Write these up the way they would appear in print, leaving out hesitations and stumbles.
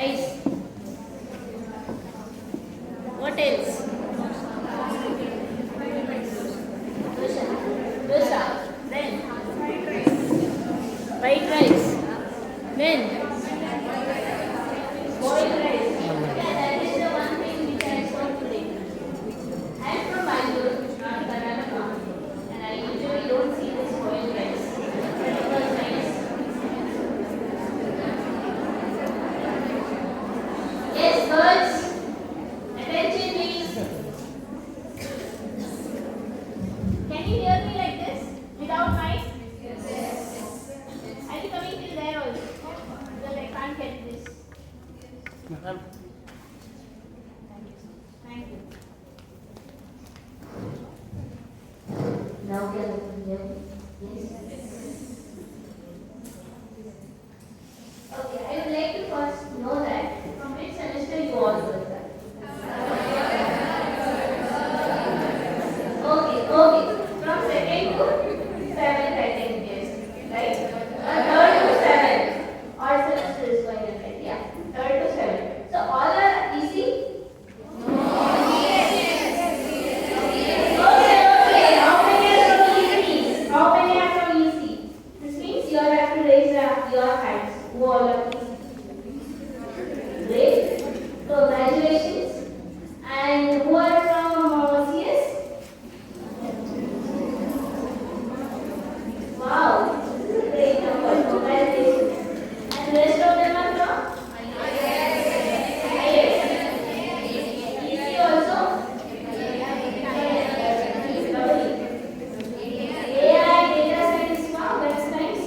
Rice. What else? Dosa. Then white rice. Then boiled rice. Yeah, that is the one thing which I saw today. I am from Bangalore, not Karnataka, and I usually don't see this boiled rice. But it was nice. Yes, girls. Attention, please. Can you hear me like this without mic? Yes. Are you coming till there also? Because I can't get this. Thank you. Now we are open here. Yes. Okay, I would like to first know that from which semester you all were. Okay. From second to seventh, I think yes, right? Third to seventh, or semester is going on, right? Yeah, third to seventh. So all are easy. Okay. How many are from easy? How many are from easy? This means you all have to raise your hands. Who all are easy? Great. Congratulations. And who are from CS? Wow, this is a great number. Congratulations. And the rest of them are from? IS. EC also? Lovely. AI data science, wow, that's nice.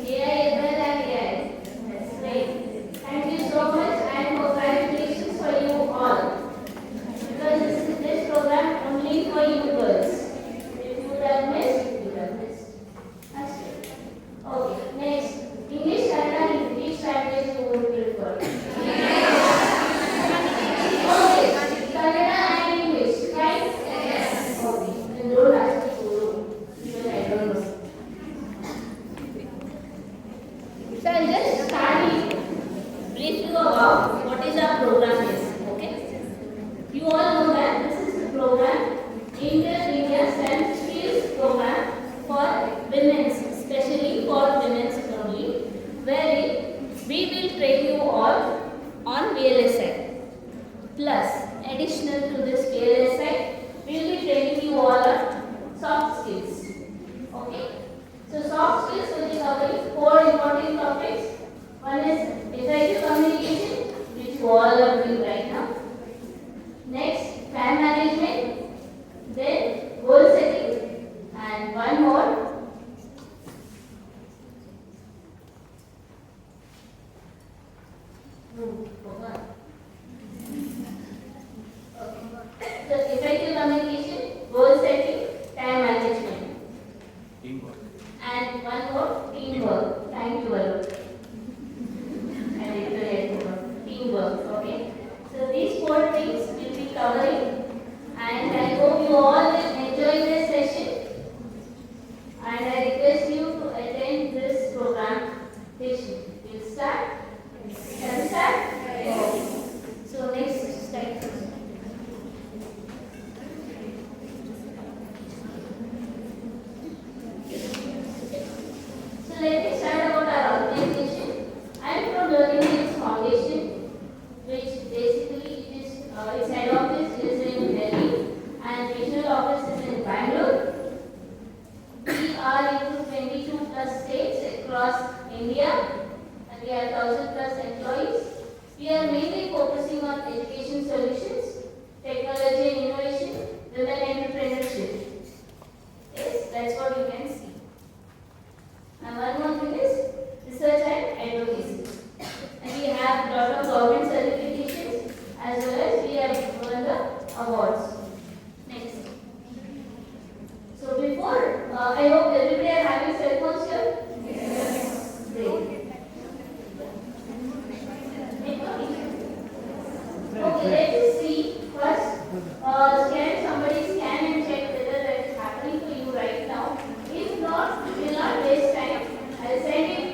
AI as well and AI. That's great. Thank you so much and congratulations for you all. Because this program only for you girls. If you would have missed, you would have missed. That's it. Okay, next. English, Kannada, Hindi. Which language you would prefer? Okay, Kannada and English, right? Yes. Okay, then don't ask me Guru. Because I don't know. So I'll just start brief you about what is our program is. Okay? You all know that this is the program, Inter-India STEM Skills Program for women's, especially for women's only, wherein we will train you all on VLSI. Plus, additional to this VLSI, we will be training you all on soft skills. Okay? So soft skills will be covering 4 important topics. One is effective communication, which you all are doing right now. Next, time management. Then goal setting. And one more. Forgot. Okay. So effective communication, goal setting, time management. Teamwork. And one more, teamwork. Thank you, Varun. I literally teamwork. Okay. So these 4 things will be covering, and I hope you all will enjoy this session. And I request you to attend this program session. We'll start. Shall we start? Okay. So next slide. So let me start about our organization. I am from Learning Hills Foundation, which basically its head office is in Delhi and regional office is in Bangalore. We are into 22 plus states across India and we have 1,000 plus employees. We are mainly focusing on education solutions, technology and innovation, women entrepreneurship. Yes, that's what you can see. And one more thing is research and advocacy. And we have a lot of government certifications as well as we have won the awards. Next. So before, I hope everybody are having cell phones here? Yes. Great. Okay, let us see first. Can somebody scan and check whether that is happening to you right now? If not, we will not waste time. I will send it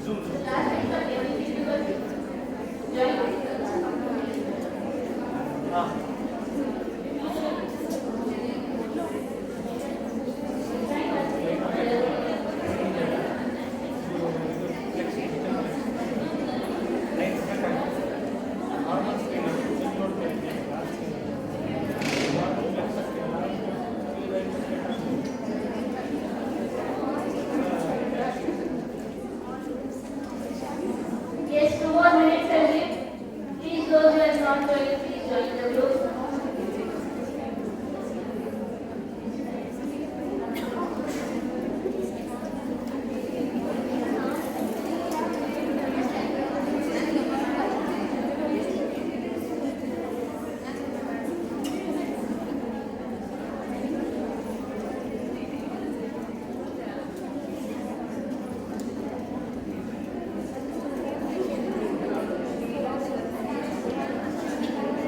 last time for every people join. Yes, 2 more minutes only. Please, those who have not joined, please join the group.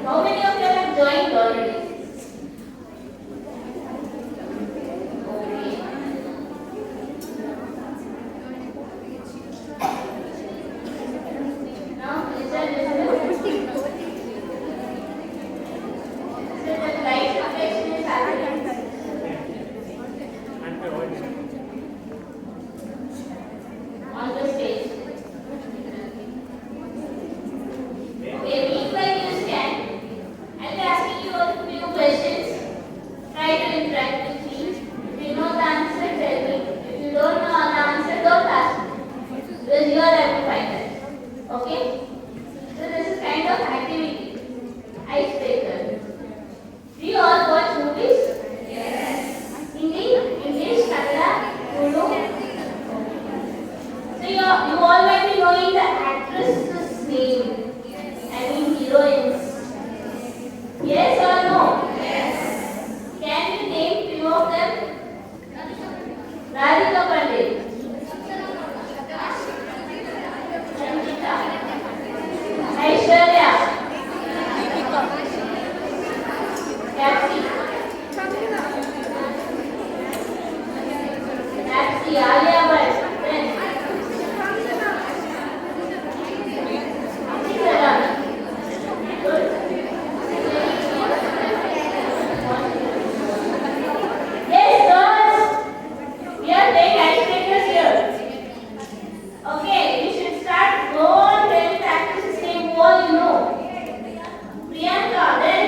How many of you have joined already? Okay. Now, listen. So the light reflection is happening on the stage. Okay, meanwhile you stand. I'll be asking you a few questions. Try to interact with me. If you know the answer, tell me. If you don't know the answer, don't ask me. Because you all have to find it. Okay? So this is kind of activity. Icebreaker. Do you all watch movies? Yes. Hindi, English, Kannada, Urdu. So you all might be knowing the actress's name. I mean heroines. Yes or no? Yes. Can you name few of them? Radhika Pandit. Sangeeta. Aishwarya. Tapsi. Tapsi. Alia Bhatt. Then. Sarah. Good. Yes, girls. We are playing icebreakers here. Okay, we should start. Go on, really practice the same wall you know. Priyanka, then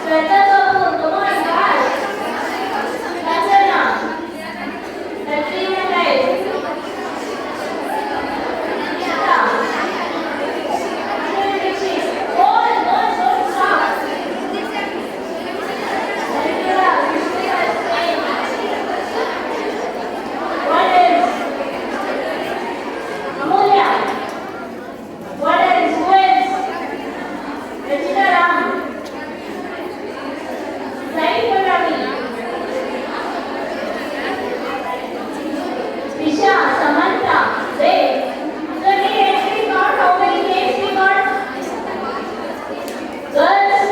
Shraddha Kapoor, come on, guys. Kancana, Katrina Kaif, Nita, Anil Dixit. Go on, don't stop. Sarita, Krishna, Sen. What else? Amulya. What else? Who else? Rachita Ram. Sai Pallavi. Disha, Samantha. Wait. So we actually count how many names we got? Girls,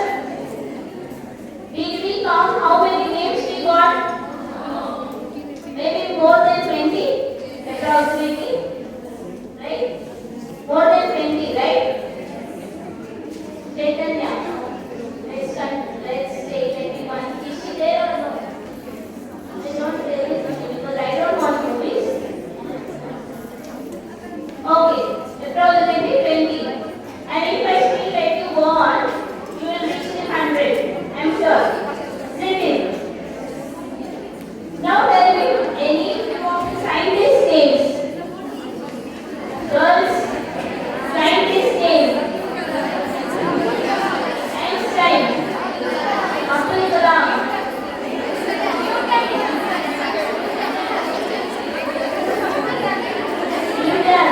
did we count how many names we got? Maybe more than 20, approximately. Right? More than 20, right? Chaitanya. Let's say 21. Is she there or no? I don't really know because I don't watch movies. Okay, approximately 20. And if I still let you go on, you will reach the 100. I'm sure. Sit now tell me any few of the scientist names. Girls, scientist name. Einstein, Abdul Kalam. Newton,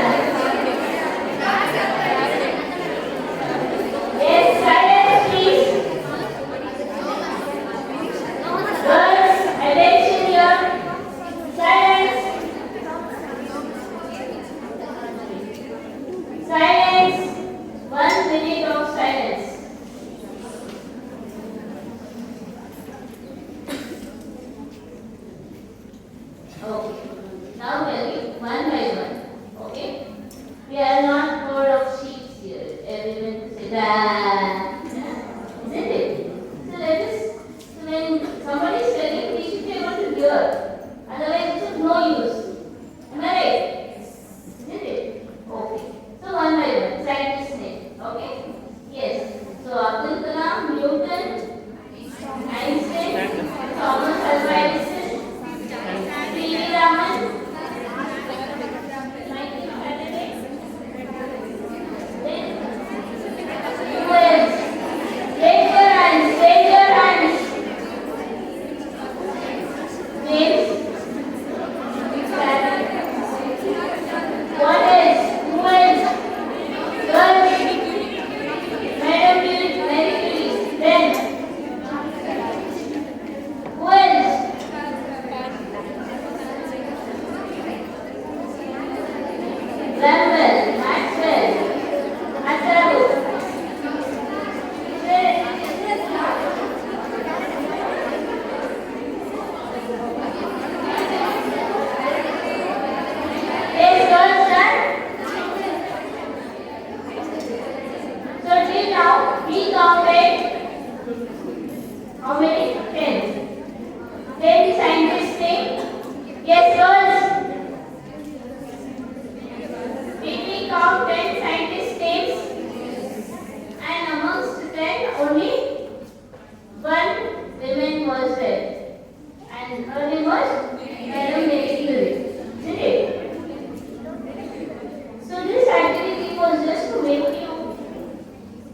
was just to make you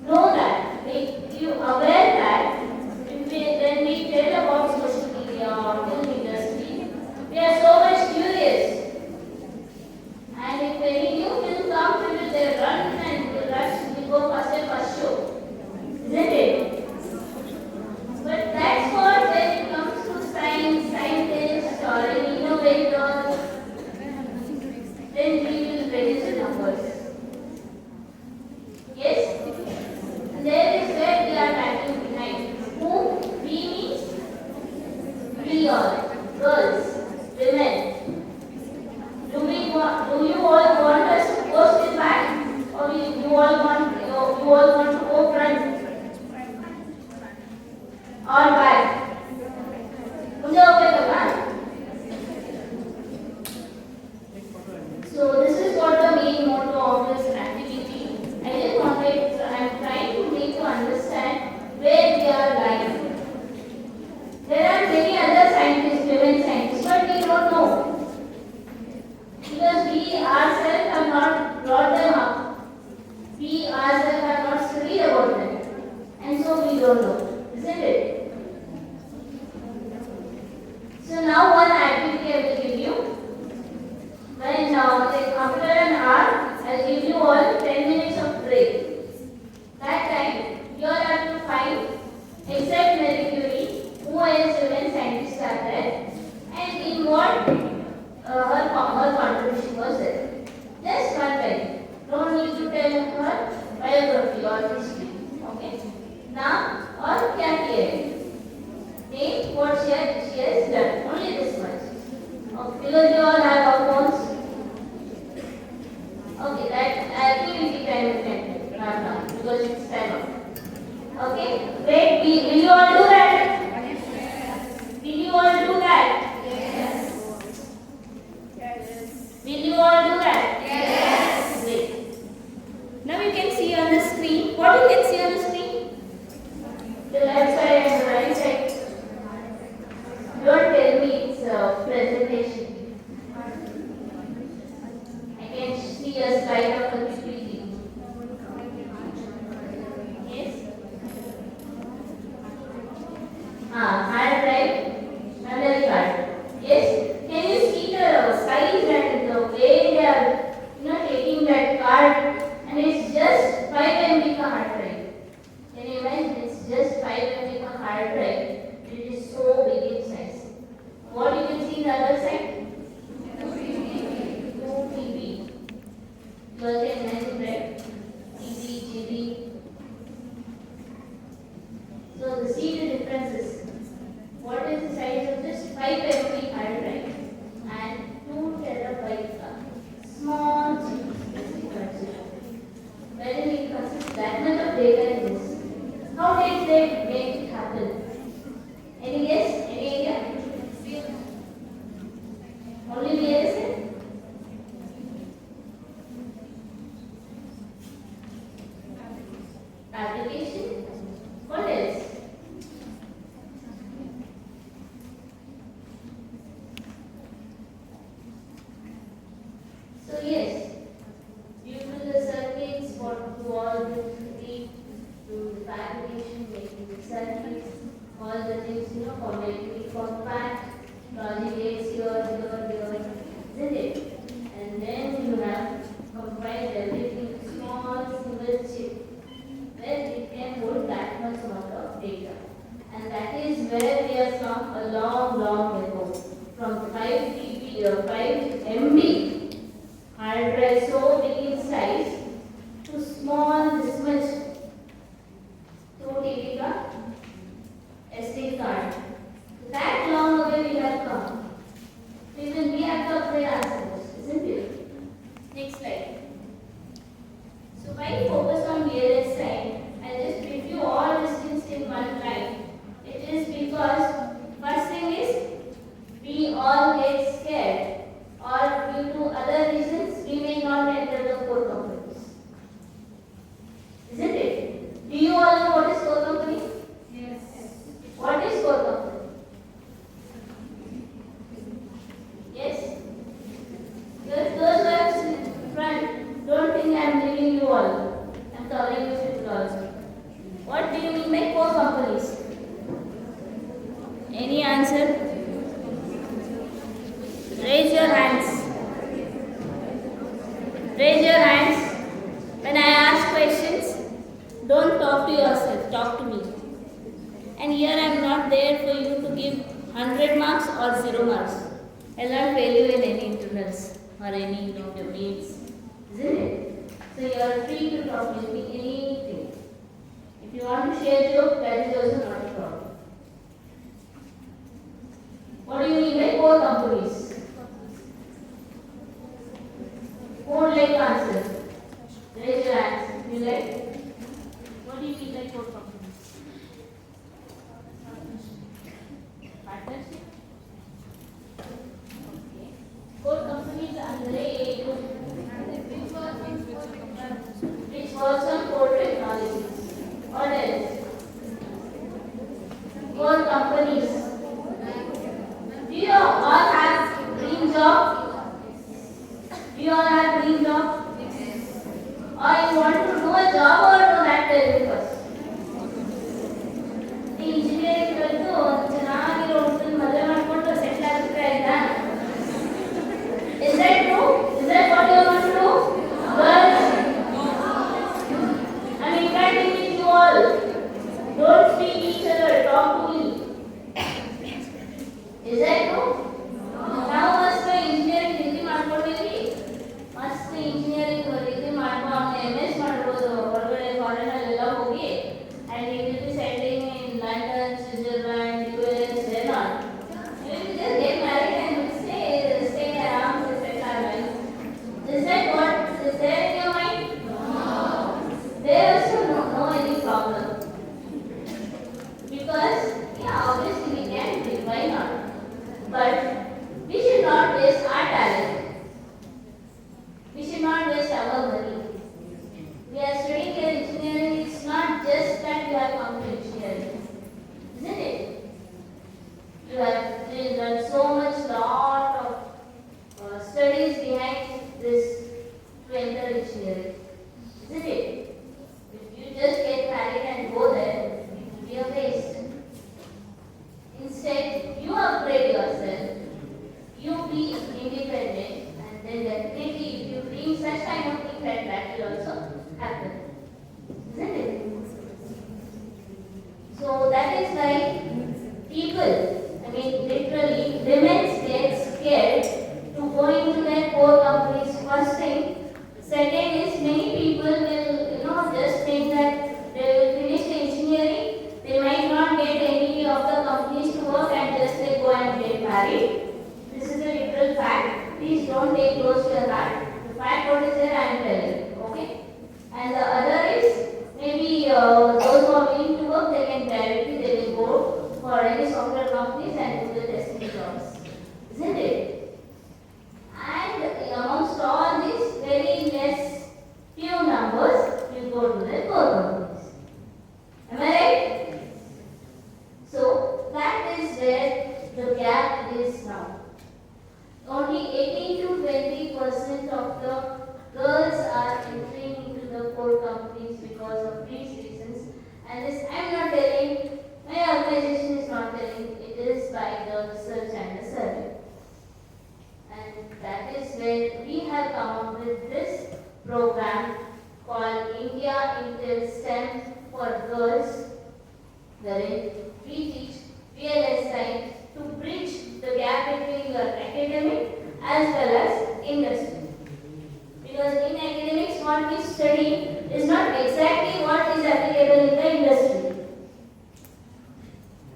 know that, make you aware that when we tell about social media or film industry, we are so much curious. And if any new film comes, we will run and rush, we go first and first show. Isn't it? But that's what when it comes to science, scientists or an innovator, then we will reduce the numbers. Yes? And there is where we are lacking behind. Who? We means we all, girls, women. Do you all want us to go still back? Or you all want to go front? Or back? मुझे okay करना है. So this is what the main motto of this activity. I am trying to make you understand where we are lying. There are many other scientists, women scientists, but we don't know. Because we ourselves have not brought them up. We ourselves have not studied about them. And so we don't know. Isn't it? So now one activity I will give you. When after an hour, I will give you all 10 minutes of break. That time, you all have to find except Marie Curie, who else women scientists are there, and in what her contribution was there. Just one line. Don't need to tell her biography or history. Okay? Now, or क्या किया है? Name what she has done. Only this much. Okay, because you all have our phones. Okay, that activity time we can take. Not now, because it's time up. Okay? Great. Will you all do that? Will you all do that? Will you all do that? Yes. Great. Now you can see on the screen. What you can see on the screen? The left side and the right side. Don't tell me it's a presentation. I can see a slide of a PPT. Yes? Hard drive, memory card. Yes? Can you see the size and the way they are taking that card, and it's just 5 MB hard drive. Can you imagine? It's just 5 MB hard drive. It is so big in size. What you can see the other side? 2 TB. You all can imagine, right? TB, GB. So the see the differences. What is the size of this 5 MB hard drive and 2 terabyte small chip? Wherein it consists that much of data in this. How did they make it happen? Any guess? Any idea? Only VLSI? Application? What else? So yes, due to the circuits, what to all the fabrication, making the circuits, all the things, completely compact, logic gates here, isn't it? And then you have combined everything in small single chip, where it can hold that much amount of data. And that is where we are from a long, long ago. From 5 TB or 5 MB hard drive so big in size to small this much 2 TB ka SD card. That long away we have come. Even we have to upgrade ourselves, isn't it? Next slide. So why focus on VLSI? I'll just review all these things in one line. It is because first thing is we all get scared, or due to other reasons we may not enter the core companies. Isn't it? Do you all know what is core company? Yes. What is core company? Yes? Those who are in front, don't think I am giving you all. I'm covering this with all. What do you mean by core companies? Any answer? Raise your hands. Raise your hands. When I ask questions, don't talk to yourself, talk to me. And here I am not there for you to give 100 marks or 0 marks. I will not fail you in any internals or any domains. Isn't it? So you are free to talk with me anything. If you want to share joke, that is also not a problem. What do you mean by core companies? Who would like to answer? Raise your hands. You like? What do you mean by core companies? Partnership? Okay. Core companies are which works on core technologies. What else? Core companies. Do you all have dream job? Do you all have dream job? Or you want to do a job or do that first? Engineering ಚೆನ್ನಾಗಿರೋ ಹುಡುಗನ ಮದುವೆ ಮಾಡ್ಕೊಂಡು settle ಆಗ್ಬಿಟ್ರೆ ಆಯ್ತಾ? Is that true? Is that what you want to do? Girls? I'm interacting with you all. Don't speak each other, talk to me. Is that true? ನಾವು ಮಸ್ತ್ engineering degree ಮಾಡ್ಕೊಂಡಿದ್ವಿ. ಮಸ್ತ್ ಇಂಜಿನಿಯರಿಂಗ್ ಡಿಗ್ರಿ ಮಾಡ್ಕೊಂಡು MS ಮಾಡ್ಬೋದು ಹೊರಗಡೆ ಫಾರಿನಲ್ಲೆಲ್ಲ ಹೋಗಿ and he will be settling in London, Switzerland, US, and all. You will just get married and stay around to settle our life. Is that what is there in your mind? No. There also no any problem. Because obviously we can do, why not? But we should not waste our talent. We should not waste our money. We are studying here engineering. It's not just that you have come to engineering, isn't it? You have done so much lot of studies behind this to enter engineering, isn't it? If you just get married and go there, it will be a waste. Instead, you upgrade yourself, you be independent, and then definitely if you dream such kind of thing, that will also happen. Isn't it? So that is why people, literally, women get scared to go into their core companies first thing. Second is many people will, just think that they will finish the engineering, they might not get any of the companies to work and just they go and get married. This is a literal fact. Please don't take close to your heart. The fact what is there I am telling. Okay? And the other is maybe those who are willing to work, they can they will go for any software companies and do the testing jobs. Isn't it? And amongst all these, very less few numbers will go to the core companies. Am I right? So that is where the gap is now. Only 18 to 20% of the girls are entering into the core companies because of these reasons. And this I am not telling, my organization is not telling, it is by the research and the survey. And that is where we have come up with this program called India Intel STEM for Girls, wherein we teach VLSI to bridge the gap between your academic as well as industry. Because in academics, what we study is not exactly what is applicable in the industry.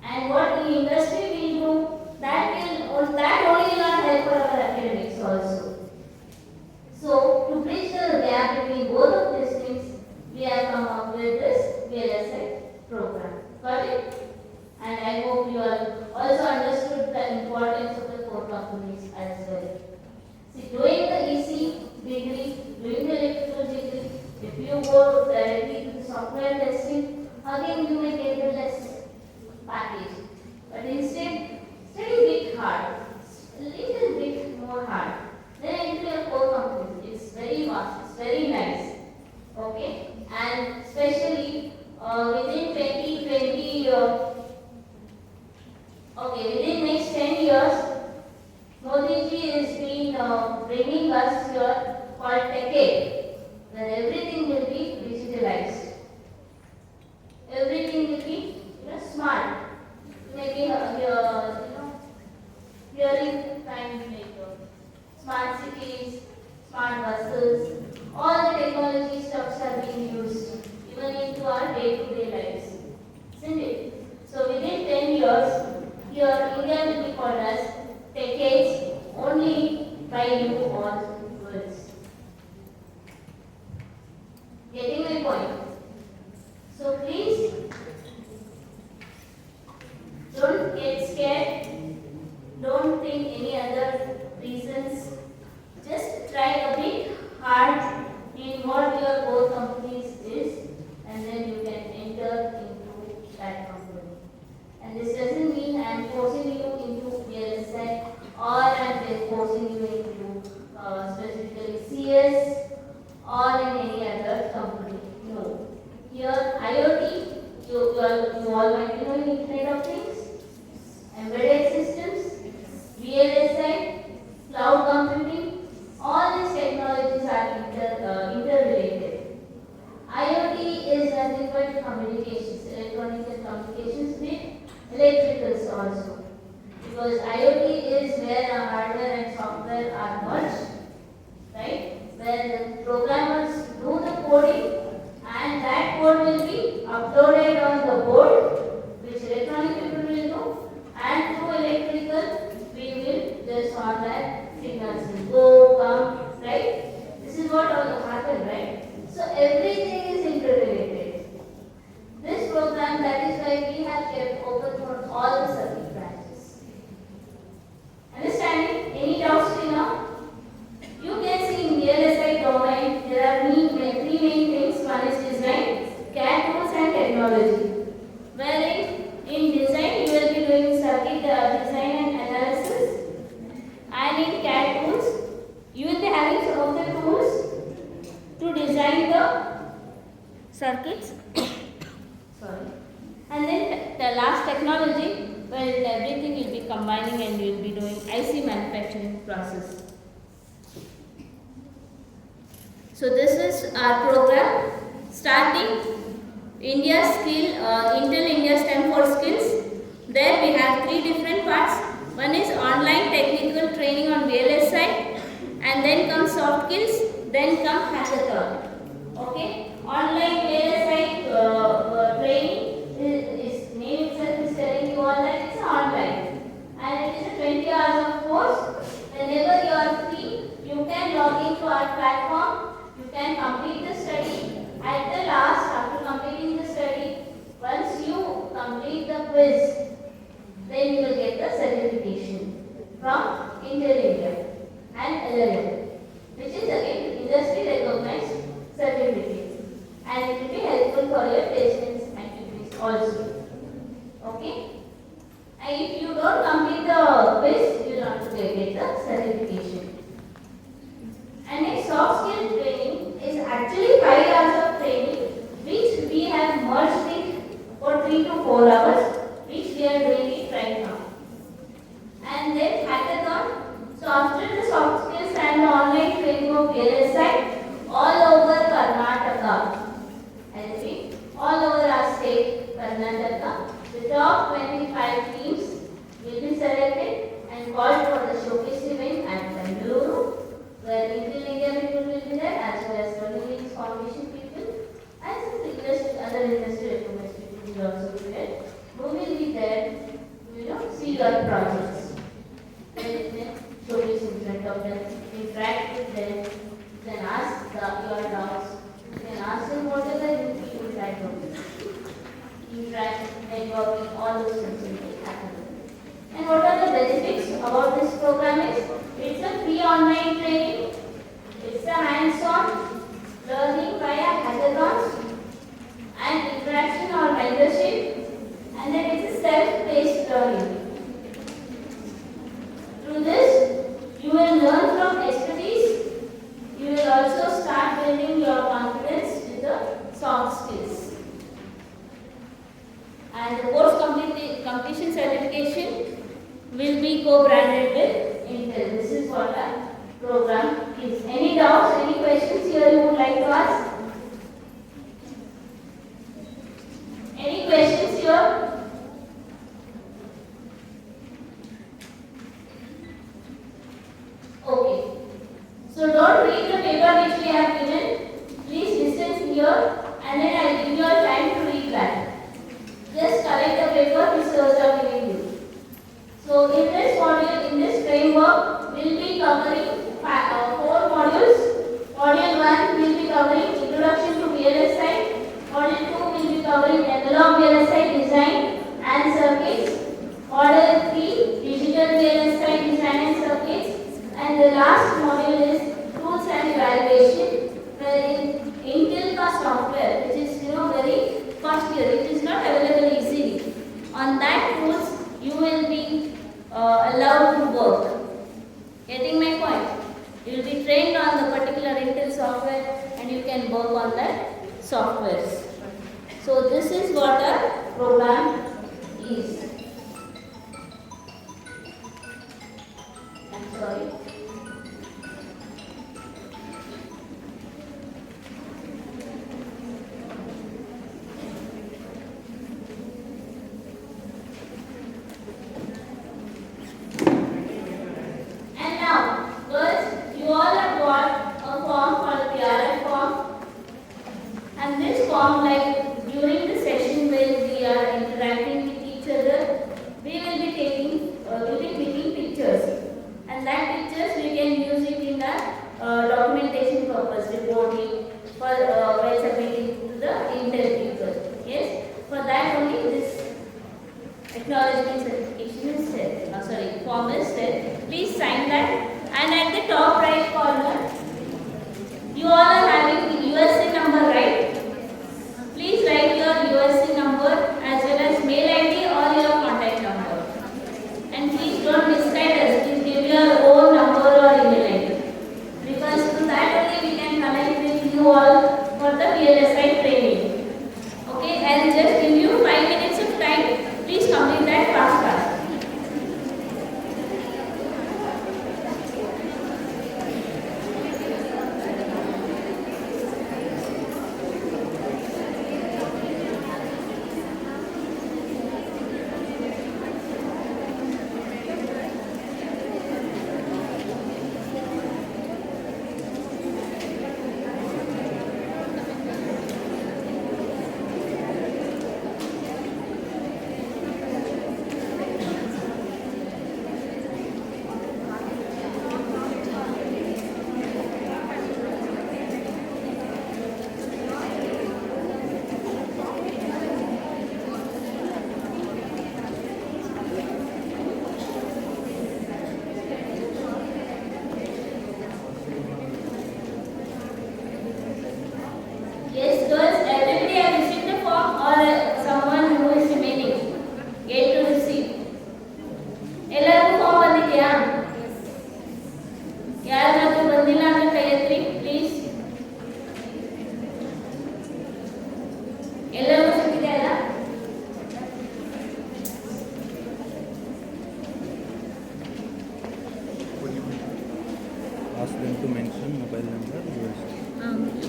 And what in industry we do, that only will not help for our academics also. So, to bridge the gap between both of these things, we have come up with this VLSI program. Got it? And I hope you all also understood the importance of the core companies as well. See, doing the EC degree, doing the electrical degree, if you go directly to the software testing, again you may get the less package. But instead, study a bit hard, a little bit more hard. Then enter your core company. It's very vast, it's very nice. Okay, and especially within 2020, within next 10 years, Modi ji is been bringing us here called TechAid, where everything will be digitalized. Everything will be smart. Maybe hearing kind like smart cities, smart buses, all the technology stuffs are being used even into our day-to-day lives, isn't it? So within 10 years, here India will be called as decades only by you all words. Getting my point? So please don't get scared. Don't think any other reasons. Just try a bit hard in what your core companies is, and then you can enter into that company. And this doesn't mean I am forcing you into VLSI or I am forcing you into specifically CS or in any other company. No. Here IoT, you all might be knowing Internet of Things, embedded systems, VLSI, cloud computing, all these technologies are interrelated. IoT is nothing but communications, electronic communications with electricals also. Because IoT is where our hardware and software are merged, right? Where the programmers do the coding and that code will be uploaded on the board, which electronic people will do, and through electrical we will just on that signals will go, come, right? This is what will happen, right? So everything is interrelated. This program, that is why we have kept open for all the circuit branches. Understanding? Any doubts till now? You can see in VLSI domain there are three main things. One is design, CAD tools and technology. Wherein in design you will be doing circuit design and analysis, and in CAD tools you will be having some of the tools to design the circuits. Sorry. And then the last technology, where everything will be combining and you will be doing IC manufacturing process. So this is our program starting India skill, Intel India STEM for skills. There we have three different parts. One is online technical training on VLSI, and then comes soft skills, then come hackathon. Okay, online VLSI training is name itself is telling you all that it's online, and it is a 20 hours of course. Whenever you are free, you can log into our platform. You can complete the study. At the last, after completing the study, once you complete the quiz, then you will get the certification from Intel India and LLM, which is again industry recognized certificate, and it will be helpful for your placements activities also. Okay? And if you don't complete the quiz, you will not get the certification. And next, soft skill training is actually 5 hours of training, which we have merged it for 3 to 4 hours, which we are doing it right now. And then hackathon. So after the soft skills and the online training of VLSI, all over Karnataka, I repeat, all over our state, Karnataka, the top 25 teams will be selected and called for the showcase event at Bengaluru, where Intel India people will be there, as well as Learning Links Foundation people, and some other industry recognized people will also be there. Who will be there to see your projects. Then showcase in front of them, interact with them, then ask your doubts, then ask them whatever you feel interact with. Interact, networking, all those things will happen. And what are the benefits about this program is, it's a free online training, it's a hands-on learning via hackathons and interaction or mentorship, and then it's a self-paced learning. Through this, you will learn from expertise, you will also start building your confidence with completion certification will be co-branded with Intel. This is what a program is. Any doubts, any questions here you would like to ask? Any questions here? Okay. So don't read the paper which we have given. Please listen here and then I give you a time to read that. Just collect the paper which I have given you. So in this module, in this framework, we will be covering 4 modules. Module 1 will be covering introduction to VLSI. Module 2 will be covering analog VLSI design and circuits. Module 3 digital VLSI design and circuits. And the last module is tools and evaluation, where in Intel ka software, which is very costly, it is not available easily. On that tools you will be allowed to work. Getting my point? You will be trained on the particular Intel software and you can work on that softwares. So this is what a program is. I'm sorry. Acknowledgement certification is set. Form is set. Please sign that. And at the top right corner, you all are having the USC number, right? Please write your USC number as well as mail ID or your contact number. And please don't misguide us. Please give your own number or email ID. Because through that only we can connect with you all for the VLSI training. Okay, I'll just give you 5 minutes of time. Please complete that fast. Ask them to mention mobile number, USD.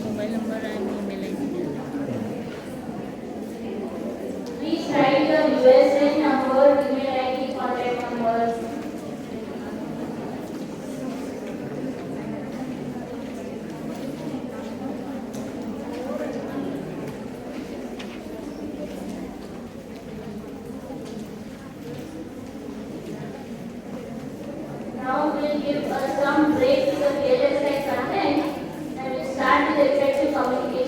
Mobile number and email ID. Please write your USN number, email ID, contact number. Now we'll give some break to the VLSI content and we'll start with effective communication.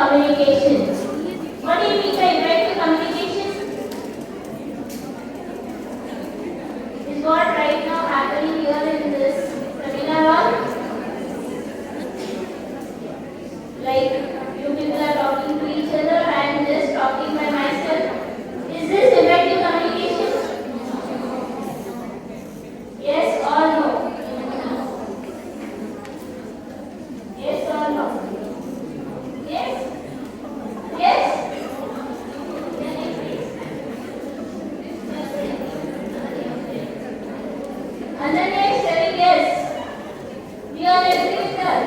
communication. What do you mean by effective communication? Is what right now happening here in this seminar hall? Like you people are talking to each other and just talking by myself. Is this effective communication? Yes or no? Yes or no? Yes? Yes? Ananya is saying yes. We are agree with that.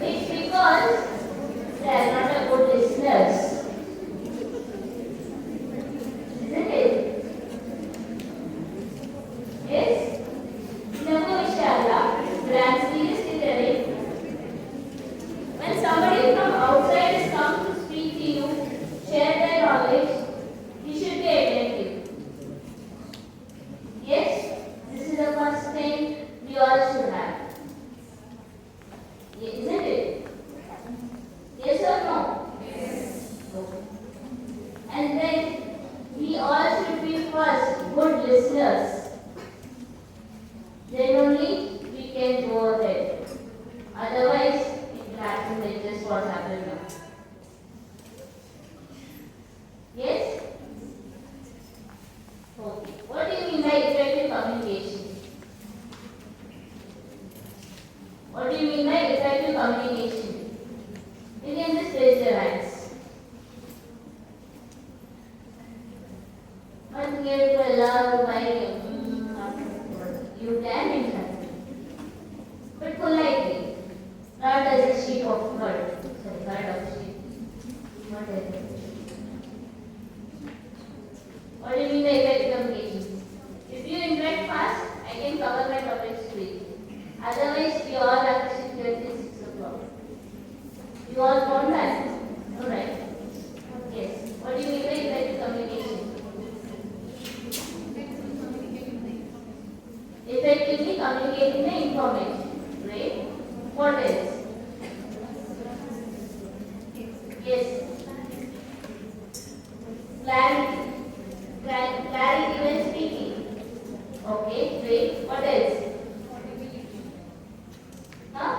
It's because they are not a good listeners. Isn't it? Yes? Namu Inshallah, grand seriously telling, when somebody from outside has come to speak to you, share their knowledge, you should be attentive. Yes? This is the first thing we all should have. Isn't it? Yes or no? Yes. Okay. And then we all should be first good listeners. Then only we can go ahead. Otherwise, it will happen like just what happened now. Yes? Okay. What do you mean by effective communication? What do you mean by effective communication? You can just raise your hands. But here to allow by you can interact, but politely, not as a sheep of mud. Sorry, mud of sheep. What is it? What do you mean by effective communication? If you interact fast, I can cover my topics quickly. Otherwise, we all have to sit here till 6 o'clock. You all want that? Alright. Yes. What do you mean by effective communication? Effectively communicating the information. Right? What else? Yes. Clarity. Clarity when speaking. Okay, great. What else? Huh?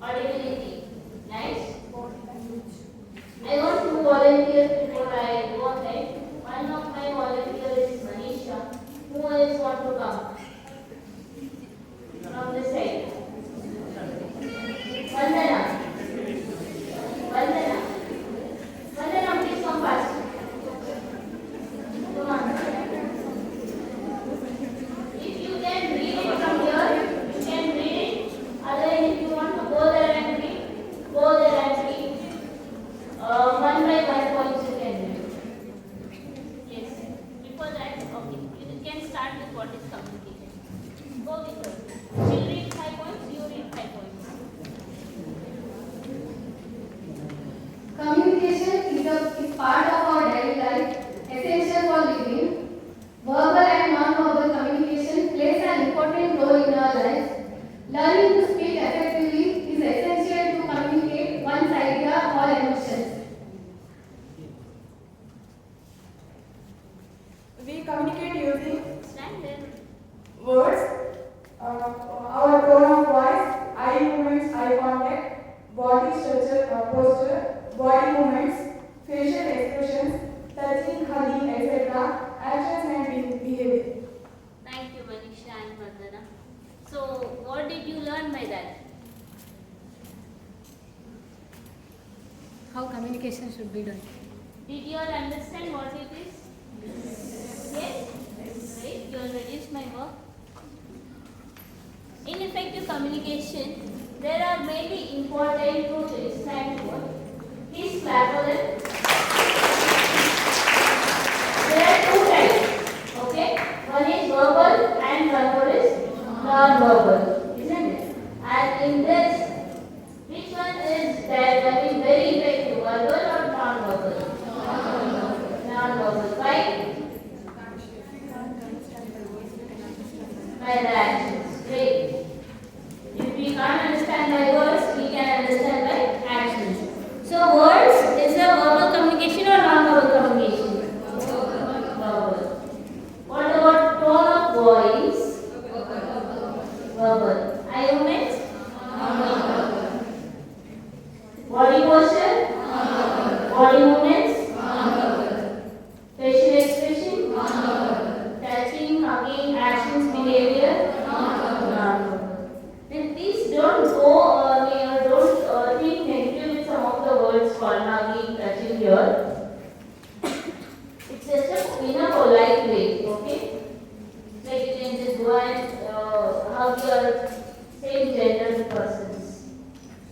Audibility. Nice. I want two volunteers before I go ahead. One of my volunteers is Manisha. Who else want to come? From this side. Vandana. Vandana. Vandana, please come fast. Come on. If you can read it from here, you can read it. Otherwise, if you want to go there and read, go there and read. One by one points you can read. Yes. Before that, okay, you can start with what is communication. Go with her. She'll read 5 points, you read 5 points. Communication is part of our daily life, essential for living. Verbal and non-verbal communication plays an important role in our lives. Learning to speak effectively is essential to communicate one's idea or emotions. We communicate using Stand there. words, our tone of voice, eye movements, eye contact, body structure, posture, body movements, facial expressions, touching, hugging, etc., actions and behavior. Thank you, Manisha and Vandana. So, what did you learn by that? How communication should be done. Did you all understand what it is? Yes? Right? You all reduced my work. In effective communication, there are many important truths to listen for. Please clap for them. There are two types. Okay? One is verbal and one more is non-verbal. Isn't it? And in this, which one is that very effective? Verbal or non-verbal? Non-verbal. Why? By the actions. Great. If we can't understand understand by words, we can understand by actions. So words is a verbal communication or non-verbal communication? Verbal. What about tone of voice? Verbal. Eye movements? Non-verbal. Body posture? Non-verbal. Body movements? Non-verbal. Facial expression? Non-verbal. Touching, hugging, actions, behavior? Non-verbal. Then please don't go don't think negative with some of the words called hugging, touching here. It's just in a polite way, okay? Like you can just go and hug your same gender persons.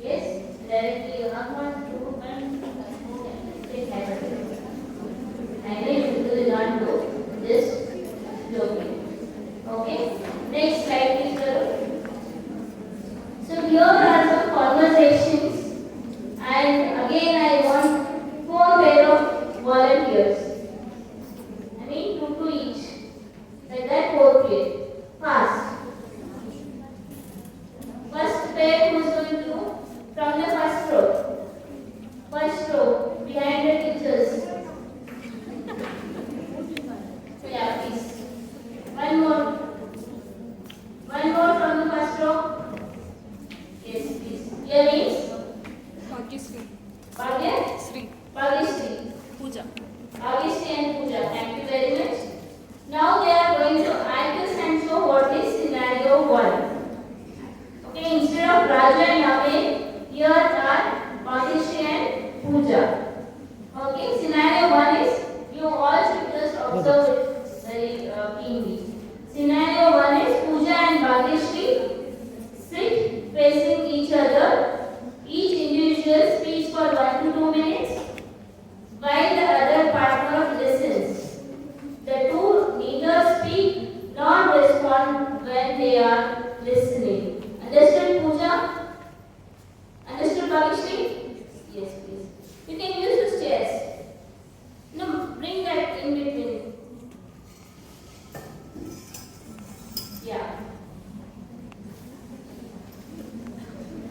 Yes? Directly hug one, two, and take care of it. I know you will not do this joking. Okay? Next slide, please. Gaurav. So here are some conversations, and again I want 4 pair of volunteers. I mean 2 to each. Like that 4 pair. Fast. First pair who is going to from the first row. First row behind the teachers. So yeah, please. One more. One more from the first row. Yes, please. Your names? Bhagyasri. Bhagya? Sri. Bhagyasri. Pooja. Bhagyasri and Pooja. Thank you very much. Now they are going to act us and show what is scenario 1. Okay, instead of Raja and Ame, here are Bhagyasri and Pooja. Okay, scenario 1 is, you all should just observe it very keenly. Scenario 1 is Pooja and Bhagyasri sit facing each other. Each individual speaks for 1 to 2 minutes while the other partner listens. The two neither speak nor respond when they are listening. Understood, Pooja? Understood, Bhagyasri? Yes, please. You can use your chairs. No, bring that in between. Yeah.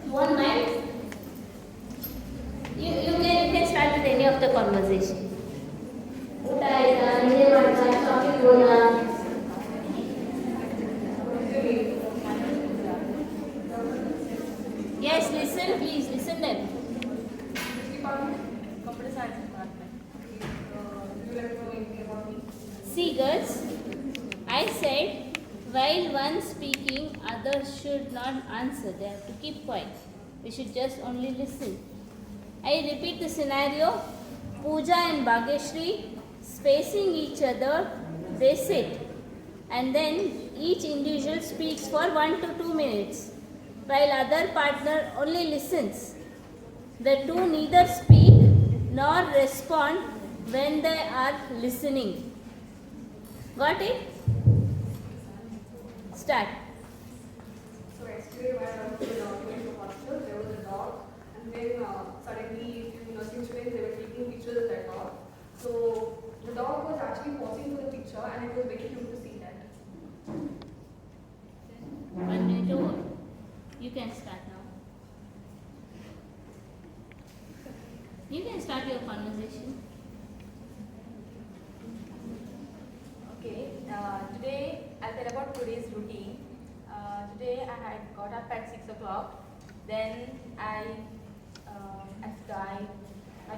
One mind. You can start with any of the conversation. Yes, listen, please listen them. Computer science department. You let me know anything about me? See, girls, I said while one speaking, others should not answer. They have to keep quiet. We should just only listen. I repeat the scenario. Pooja and Bhagyasri facing each other, they sit, and then each individual speaks for 1 to 2 minutes, while other partner only listens. The two neither speak nor respond when they are listening. Got it? Start. So yesterday when I was going to hospital, there was a dog, and then suddenly a few nursing students, they were taking pictures of that dog. So the dog was actually pausing for the picture, and it was very cute to see that. 1 minute over. You can start now. You can start your conversation. Okay. Today I'll tell about today's routine. Today I had got up at 6 o'clock. Then I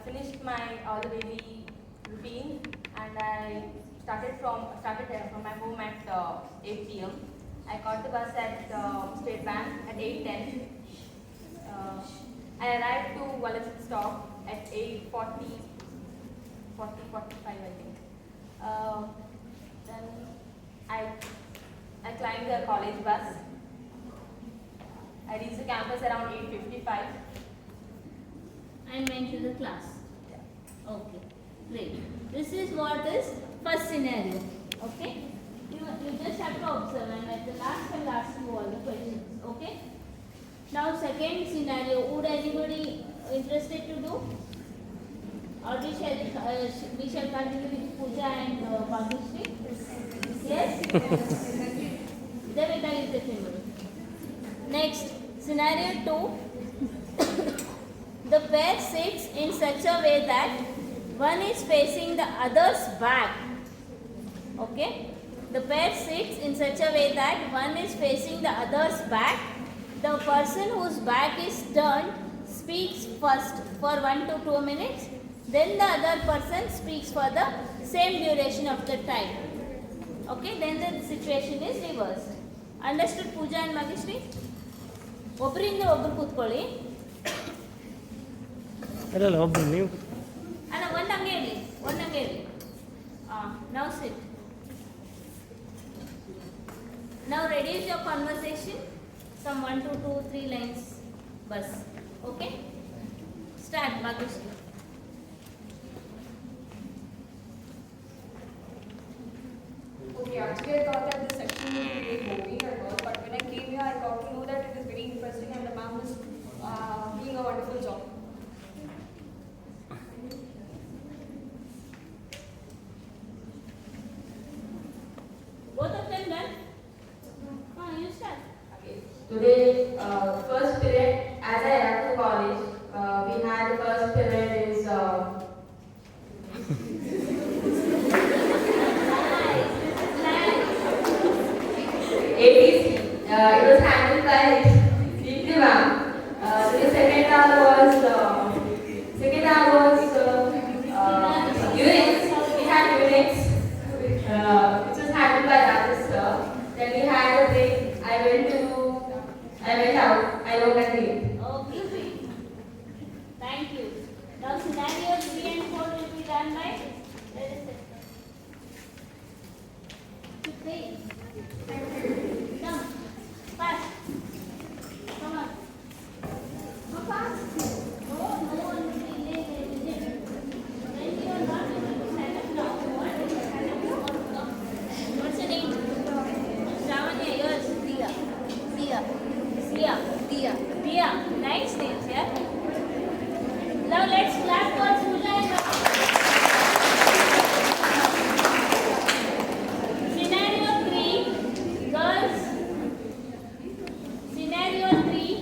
finished my all the daily routine, and I started from my home at 8 p.m. I caught the bus at State Bank at 8:10. I arrived to Wallachet stop at 8:45, I think. Then I climbed the college bus. I reached the campus around 8:55. And went to the class. Okay, great. This is what is first scenario. Okay, you just have to observe, and at the last I'll ask you all the questions. Okay. Now second scenario. Would anybody interested to do? Or we shall continue with Pooja and Bhagyasri? Yes. Devita is the finger. Next Scenario 2. The pair sits in such a way that one is facing the other's back. Okay? The pair sits in such a way that one is facing the other's back. The person whose back is turned speaks first for 1 to 2 minutes. Then the other person speaks for the same duration of the time. Okay? Then the situation is reversed. Understood, Pooja and Magishri? ಒಬ್ಬರಿಂದ ಒಬ್ರು ಕೂತ್ಕೊಳ್ಳಿ. ಅಲ್ಲ ಒಬ್ಬರು ನೀವು ಅಲ್ಲ ಒಂದಂಗೆ ಹೇಳಿ, ಒಂದಂಗೆ ಹೇಳಿ. Now sit. Now reduce your conversation from 1 to 2, 3 lines. Bus. Okay? Start, Magishri. Okay, actually I thought that this section would be very boring and all, but when I came here I got to know that it is very interesting and the ma'am is doing a wonderful job. Both of them done? You start. Okay. Today, first period, as I arrived to college, we had the first period is ATC. It was handled by Deepthi ma'am. The second hour was Unix. We had Unix, which was handled by Rajesh sir. Then we had a break. I went out. I looked at it. Okay, great. Thank you. Now scenario 3 and 4 will be done by. Where is it? Okay. Come. Fast. Come on. Go fast. No one will be late. When you are not able to stand up now, what is stand up now? Come. What's your name? Shravanya, yours. Diya. Diya. Nice names, yeah? Now let's clap for Pooja and Scenario 3, girls. Scenario 3,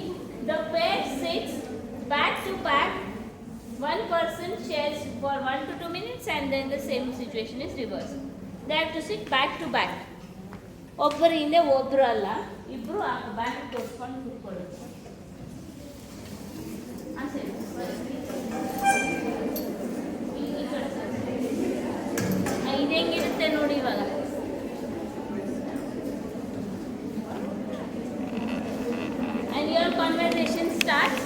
the pair sits back to back. One person shares for 1 to 2 minutes and then the same situation is reversed. They have to sit back to back. ಒಬ್ಬರು ಹಿಂದೆ ಒಬ್ಬರು ಅಲ್ಲ, ಇಬ್ರು back ತೋರಿಸ್ಕೊಂಡು ಕೂತ್ಕೊಳ್ಳೋದು. ಇದು ಹೆಂಗಿರುತ್ತೆ ನೋಡಿ ಇವಾಗ. And your conversation starts.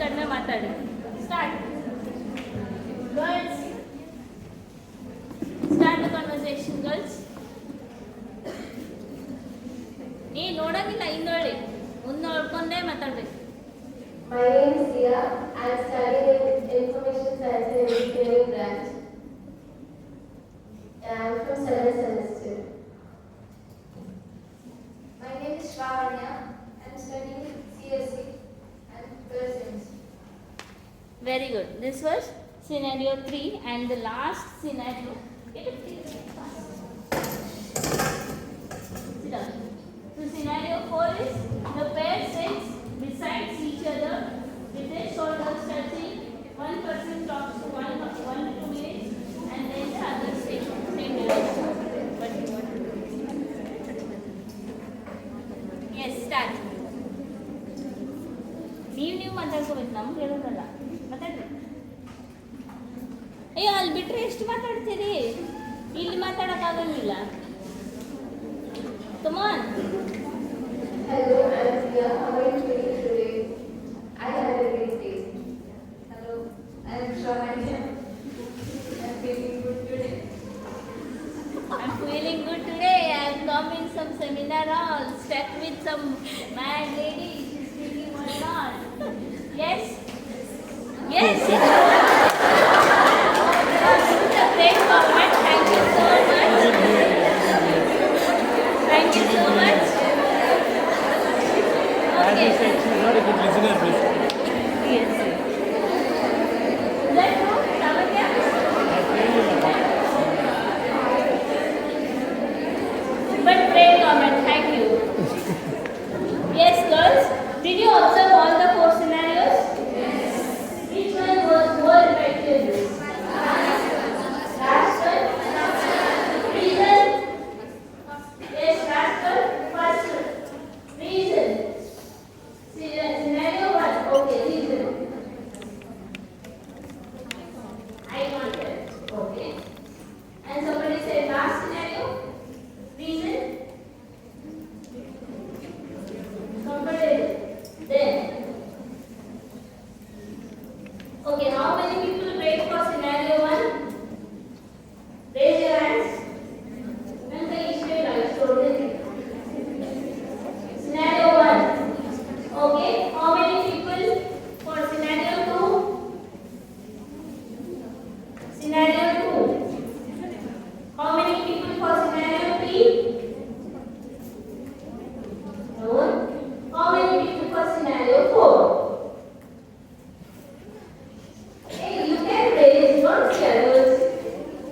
ಕಡಿಮೆ ಮಾತಾಡಿ. Start. Girls. Start the conversation, girls. ನೋಡಂಗಿಲ್ಲ ಹಿಂದೊಳ್ಳಿ ಮುಂದೆ ನೋಡ್ಕೊಂಡೇ ಮಾತಾಡ್ಬೇಕು. My name is Dia. I am studying in Information Science and Engineering branch. I am from 7th semester. My name is Shravanya. I am studying CSE and 12th semester. Very good. This was scenario 3 and the last scenario. Get it, please. Sit down. So scenario 4 is the pair sits beside each other with their shoulders touching. One person talks to 1 to 2 minutes and then the other same direction. What you want to do? Yes, start. ನೀವು ಮಾತಾಡ್ಕೋಬೇಕು, ನಮ್ಗೆ ಹೇಳೋದಲ್ಲ. ಮಾತಾಡ್ಬೇಕು. ಅಯ್ಯೋ ಅಲ್ಲಿ ಬಿಟ್ಟರೆ ಎಷ್ಟು ಮಾತಾಡ್ತೀರಿ, ಇಲ್ಲಿ ಮಾತಾಡೋಕ್ಕಾಗಂಗಿಲ್ಲ. Come on. Hello, I am Dia. How are you feeling today? I had a great day. Hello, I am Shravanya. I am feeling good today. I'm feeling good today. I've come in some seminar hall, stuck with some mad lady. She's speaking one lot. Yes? Yes? It's a great comment. Thank you so much. Thank you so much. Okay. not a good listener, basically. Yes. Is that true? Savanya? But great comment. Thank you. Yes, girls. Okay, how many people wait for scenario 1? Raise your hands. And the issue I showed it. Scenario 1. Okay, how many people for scenario 2? Scenario 2. How many people for scenario 3? No one. How many people for scenario 4? Hey, you can raise, don't fear.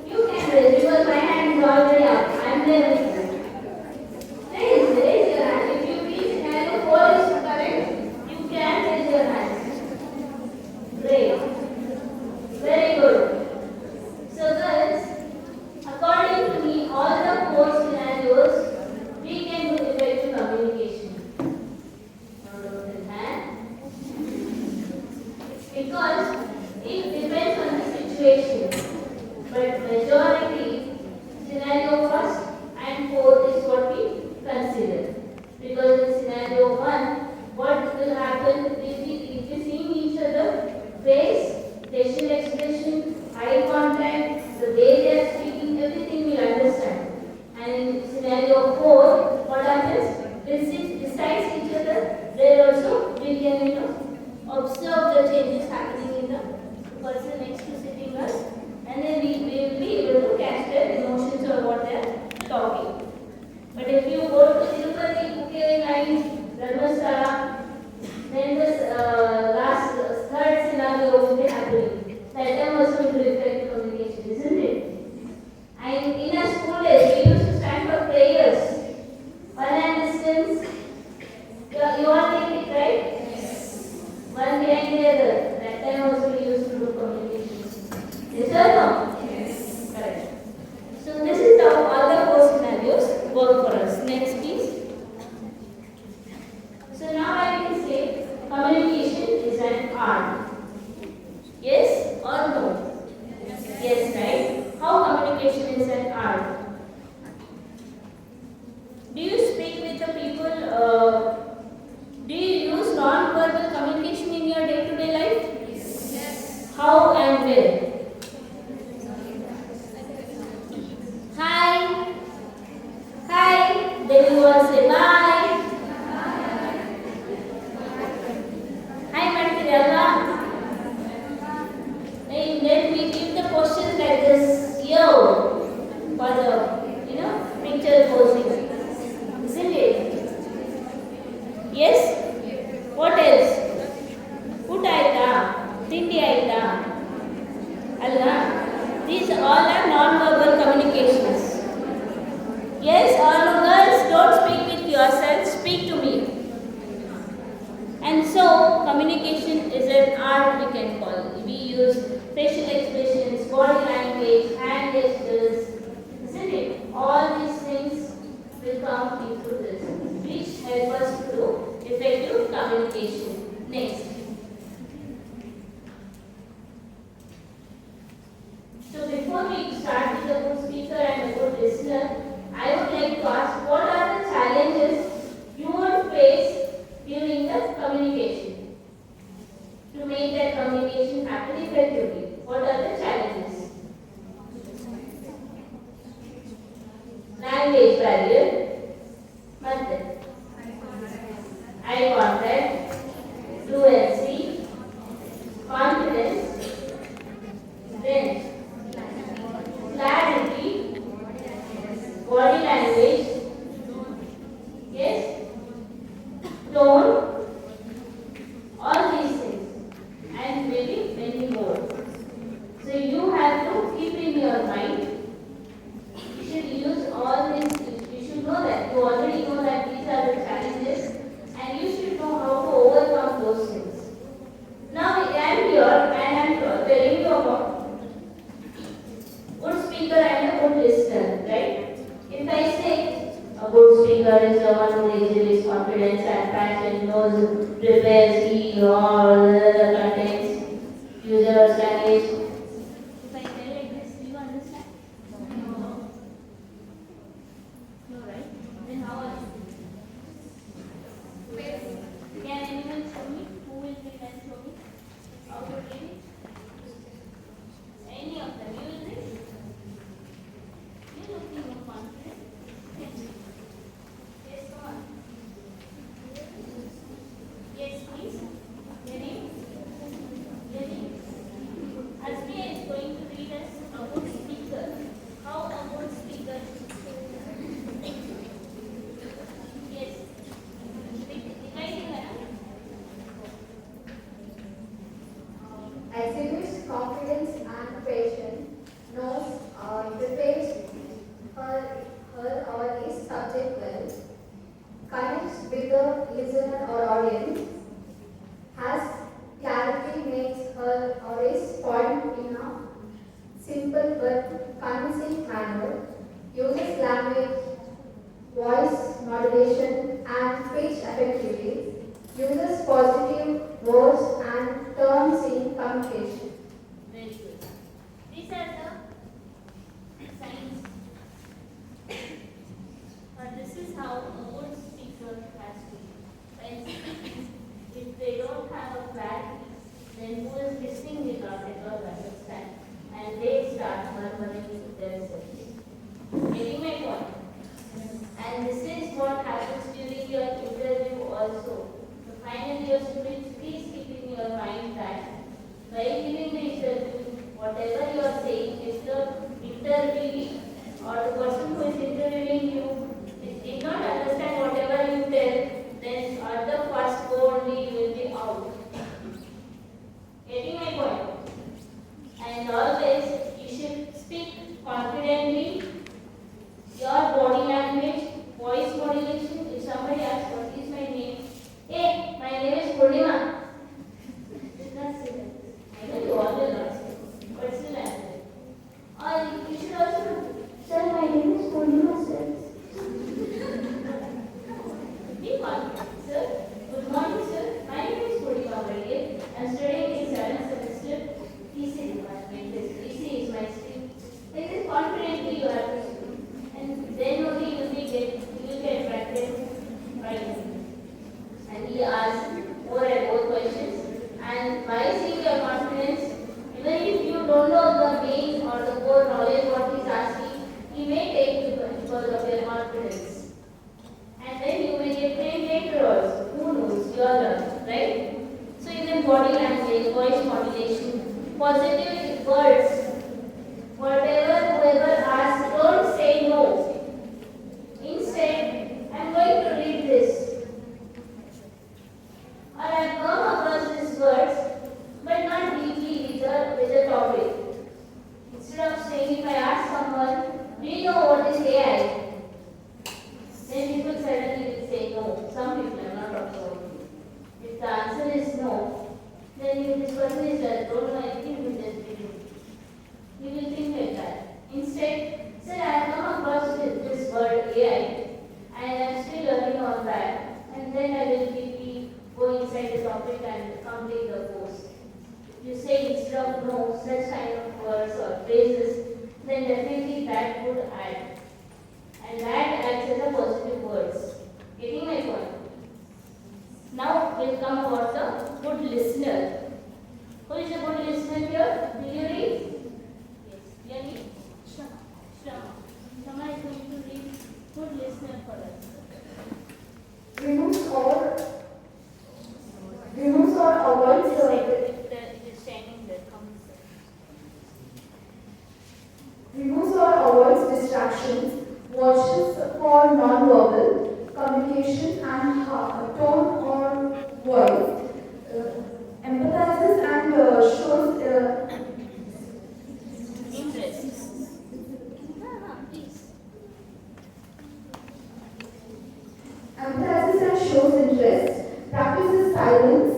You can raise because my hand is already up. I am there with you. Raise your hand. If you feel scenario 4 is correct, you can raise your hand. Great. Very good. So girls, according to me, all the 4 scenarios, we can do effective communication. Because it depends on the situation. But majority, scenario first and fourth is what we consider. Because in scenario 1, what will happen will be if we seeing each other, face, facial expression, eye contact, the way they are speaking, everything we understand. And in scenario 4, what happens? We'll sit beside each other, there also we can observe the changes happening in the person next to sitting us, and then we will be able to catch their emotions or what they are talking. But if you go to Tirupati, Phuket line, Dharmasthala, then this third scenario will be happening. That time also will reflect communication, isn't it? And in our school days, we used to stand for prayers. One hand distance. You all take it, right? Yes. One behind the other. That time also we used to do communication. Yes or no? Yes. Correct. So this is how all the 4 scenarios work for us. Next please. So now I can say communication is an art. Yes or no? Yes, right? How communication is an art? Do you speak with the people? Do you use non-verbal communication in your day-to-day life? Yes. How and where? Hi. Hi. Then you want to say bye. Hi, Madhurya. Then we give the questions like this. Yo. For the, picture posing. Isn't it? Yes? What else? ಊಟ ಆಯ್ತಾ? ತಿಂಡಿ ಆಯ್ತಾ? ಅಲ್ವಾ? These all are non-verbal communications. Yes or no, girls? Don't speak with yourself, speak to me. And so, communication is an art we can call. We use facial expressions, body language, hand gestures, isn't it? All these things will come into this, which help us to do effective communication. Next. So before we start with the good speaker and the good listener, I would like to ask, what are the challenges you would face during the communication? To make that communication happen effectively, what are the challenges? Language barrier, method, eye contact, fluency, confidence, then clarity, body language, yes, tone, all these things, and maybe many more. So you have to keep in your mind. You should use all these. You should know that. You already know that these are the challenges, and you should know how to overcome those things. Now I am here and I am telling you about good speaker and a good listener, right? If I say a good speaker is the one who exhibits confidence and passion, knows, prepares, he or the contents, users language. If I tell like this, do you understand? No. No, right? Then how are you? Can anyone show me? Who will be can show me? How to read it? exhibits confidence and patience, knows prepares her or his subject well, connects with the listener or audience, has clarity, makes her or his point in a simple but convincing manner, uses language, voice modulation and speech effectively, uses positive words and terms in communication. Very good. These are the signs. But this is how a good speaker has to be. When if they don't have a clarity, then who is listening will not at all understand. And they start murmuring themselves. Getting my point? And this is what happens during your interview also. The final year students, please keep in your mind that while giving the interview, whatever you are saying, if the interviewee or the person who is interviewing you did not understand whatever you tell, then at the first go only you will be out. Getting my point? And always you should speak confidently. Your body language, voice modulation. If somebody asks what is my name, hey, my name is Purnima. Should not say that. I know you all will not say, but still answer. Or you should also, sir, my name is Purnima, sir. Be confident, sir. Good morning, sir. My name is Purnima Vaidya. I am studying in 7th semester. EC department. EC is my stream. Like this, confidently you have to speak. And then only you will get attracted by him. And he asks more and more questions. And by seeing your confidence, even if you don't know the main or the core knowledge what he's asking, he may take you because of your confidence. And then you will get trained later also. Who knows? You all learn, right? So even body language, voice modulation, positive words. Whatever whoever asks, don't say no. Instead, I'm going to read this. Or I've come across these words, but not deeply with the topic. Instead of saying, if I ask someone, do you know what is AI? Then people suddenly will say no. Some people, I'm not talking about you. If the answer is no, then if this person is don't know anything, he will just believe. You will think like that. Instead, sir, I have come across this word AI and I am still learning on that. And then I will deeply go inside the topic and complete the course. If you say instead of no, such kind of words or phrases, then definitely that would add. And that acts as a positive words. Getting my point? Now we'll come about the good listener. Who is a good listener here? Will you read? Yani, Shama is going to read good listener for us. Removes or avoids It is standing there. removes or avoids distractions, watches for non-verbal communication and tone or voice, empathizes and shows Interest. Please. empathizes and shows interest, practices silence,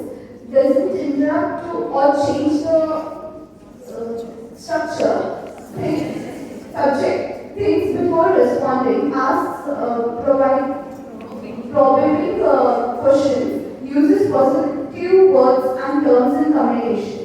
doesn't interrupt to or change the structure, subject, thinks before responding, asks, probing questions, uses positive words and terms in communication.